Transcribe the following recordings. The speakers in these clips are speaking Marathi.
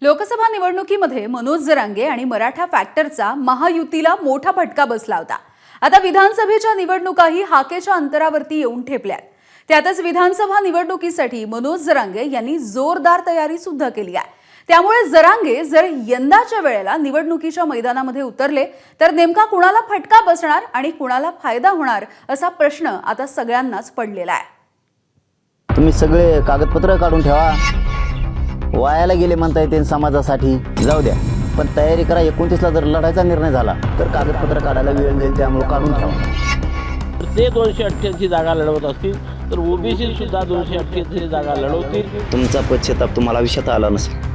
लोकसभा निवडणुकीमध्ये मनोज जरांगे आणि मराठा फॅक्टरचा महायुतीला मोठा फटका बसला होता। आता विधानसभेच्या निवडणुकाही हाकेच्या अंतरावरती येऊन ठेपल्यात। त्यातच विधानसभा निवडणुकीसाठी मनोज जरांगे यांनी जोरदार तयारी सुद्धा केली आहे। त्यामुळे जरांगे जर यंदाच्या वेळेला निवडणुकीच्या मैदानामध्ये उतरले तर नेमका कुणाला फटका बसणार आणि कुणाला फायदा होणार असा प्रश्न आता सगळ्यांनाच पडलेला आहे। तुम्ही सगळे कागदपत्र काढून ठेवा। वायाला गेले म्हणता येते समाजासाठी, जाऊ द्या, पण तयारी करा। 29ला जर लढायचा निर्णय झाला तर कागदपत्र काढायला वेळ जाईल, त्यामुळे काढून ठेवा। ते 288 जागा लढवत असतील तर ओबीसी सुद्धा 288 जागा लढवतील। तुमचा पश्चाताप तुम्हाला आयुष्यात आला नसेल,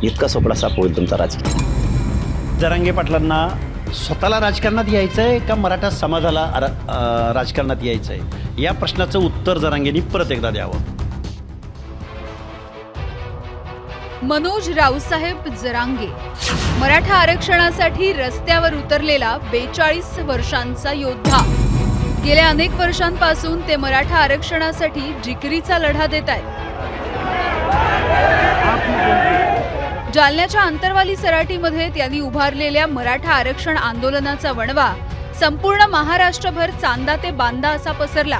इतका सोपडा साप होईल तुमचा राजकीय। जरांगे पाटलांना स्वतःला राजकारणात यायचं आहे का मराठा समाजाला राजकारणात यायचं आहे, या प्रश्नाचं उत्तर जरांगेंनी परत एकदा द्यावं। मनोज रावसाहेब जरांगे मराठा आरक्षणासाठी रस्त्यावर उतरलेला 42 वर्षांचा योद्धा। गेल्या अनेक वर्षांपासून ते मराठा आरक्षणासाठी जिकरीचा लढा देत आहेत। जालन्याच्या अंतरवाली सराटीमध्ये त्यांनी उभारलेल्या मराठा आरक्षण आंदोलनाचा वणवा संपूर्ण महाराष्ट्रभर चांदा ते बांदा असा पसरला।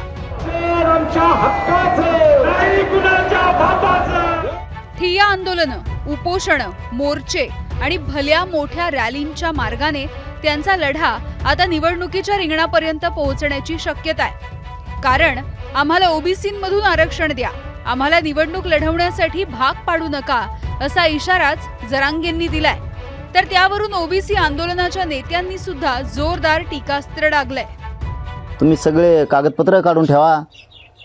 ठिय्या आंदोलनं, उपोषणं, मोर्चे आणि भल्या मोठ्या रॅलींच्या मार्गाने त्यांचा लढा आता निवडणुकीच्या रिंगणापर्यंत पोहोचण्याची शक्यता आहे। कारण आम्हाला ओबीसींमधून आरक्षण द्या, आम्हाला निवडणूक लढवण्यासाठी भाग पाडू नका असा इशाराच जरांगेंनी दिलाय। तर त्यावरून ओबीसी आंदोलनाच्या नेत्यांनी सुद्धा जोरदार टीकास्त्र डागलंय। तुम्ही सगळे कागदपत्र काढून ठेवा।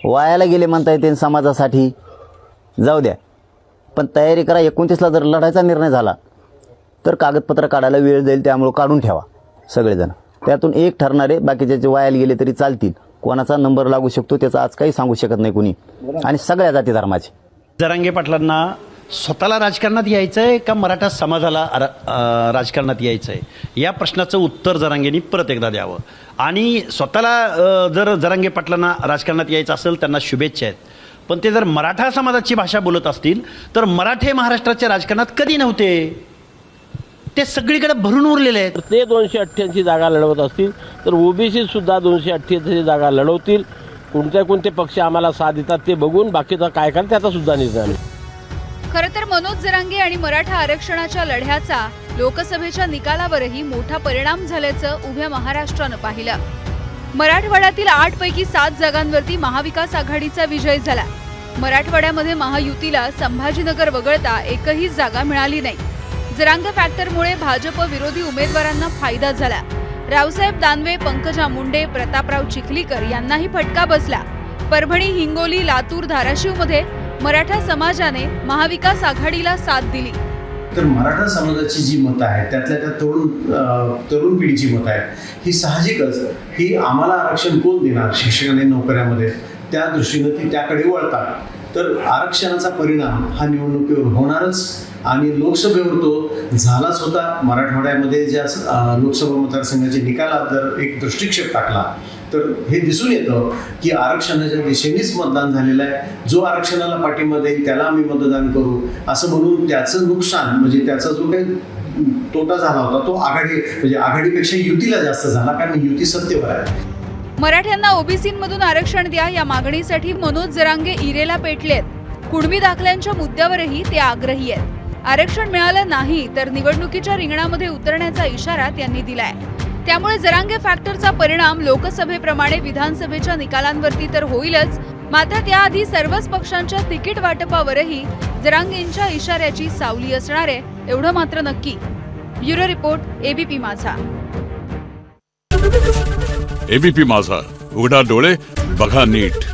वायाला गेले म्हणता येते समाजासाठी, जाऊ द्या, पण तयारी करा। 29ला जर लढायचा निर्णय झाला तर कागदपत्र काढायला वेळ जाईल, त्यामुळे काढून ठेवा सगळेजण। त्यातून एक ठरणारे, बाकीचे जे वायाला गेले तरी चालतील। कोणाचा नंबर लागू शकतो त्याचा आज काही सांगू शकत नाही कुणी, आणि सगळ्या जाती धर्माचे। जरांगे पाटलांना स्वतःला राजकारणात यायचं आहे का मराठा समाजाला राजकारणात यायचं आहे, या प्रश्नाचं उत्तर जरांगेंनी परत एकदा द्यावं। आणि स्वतःला जर जरांगे पाटलांना राजकारणात यायचं असेल, त्यांना शुभेच्छा आहेत, पण ते जर मराठा समाजाची भाषा बोलत असतील तर मराठे महाराष्ट्राच्या राजकारणात कधी नव्हते, ते सगळीकडे भरून उरलेले आहेत। ते 288 जागा लढवत असतील तर ओबीसी सुद्धा 288 जागा लढवतील। कोणते पक्ष आम्हाला साथ देतात ते बघून बाकीचा काय करतात त्याचा सुद्धा निर्णय। खरं तर मनोज जरांगे आणि मराठा आरक्षणाच्या लढ्याचा लोकसभेच्या निकालावरही मोठा परिणाम झाल्याचं उभ्या महाराष्ट्रानं पाहिलं। मराठवाड्यातील 8 पैकी 7 जागांवरती महाविकास आघाडीचा विजय झाला। मराठवाड्यामध्ये महायुतीला संभाजीनगर वगळता एकही जागा मिळाली नाही। जरांगे फॅक्टरमुळे भाजप विरोधी उमेदवारांना फायदा झाला। रावसाहेब दानवे, पंकजा मुंडे, प्रतापराव चिखलीकर यांनाही फटका बसला। परभणी, हिंगोली, लातूर, धाराशिवमध्ये मराठा समाजाने महाविकास आघाडीला साथ दिली। तर मराठा समाजाची जी मतं आहेत त्यातल्या त्या तरुण पिढीची मतं आहेत, ही साहजिकच ही आम्हाला आरक्षण कोण देणार शिक्षण आणि नोकऱ्यामध्ये, त्या दृष्टीनं ती त्याकडे वळतात। तर आरक्षणाचा परिणाम हा निवडणुकीवर होणारच, आणि लोकसभेवर तो झालाच होता। मराठवाड्यामध्ये ज्या लोकसभा मतदारसंघाच्या निकालात जर एक दृष्टिक्षेप टाकला तर हे दिसून येतं की आरक्षणाच्या दिशेनेच मतदान झालेलं आहे। जो आरक्षणाला पाठिंबा देईल त्याला आम्ही मतदान करू असं म्हणून त्याचं नुकसान, म्हणजे त्याचा जो काही तोटा झाला होता तो आघाडीपेक्षा युतीला जास्त झाला, कारण युती सत्तेवर आहे। मराठ्यांना ओबीसींमधून आरक्षण द्या या मागणीसाठी मनोज जरांगे इरेला पेटलेत। कुणबी दाखल्यांच्या मुद्द्यावरही ते आग्रही आहेत। आरक्षण मिळालं नाही तर निवडणुकीच्या रिंगणामध्ये उतरण्याचा इशारा त्यांनी दिलाय। त्यामुळे जरांगे फॅक्टरचा परिणाम लोकसभेप्रमाणे विधानसभेच्या निकालांवरती तर होईलच, मात्र त्याआधी सर्वच पक्षांच्या तिकीट वाटपावरही जरांगेंच्या इशाऱ्याची सावली असणार आहे, एवढं मात्र नक्की। ब्युरो रिपोर्ट, एबीपी माझा। एबीपी माझा, उघडा डोळे बघा नीट।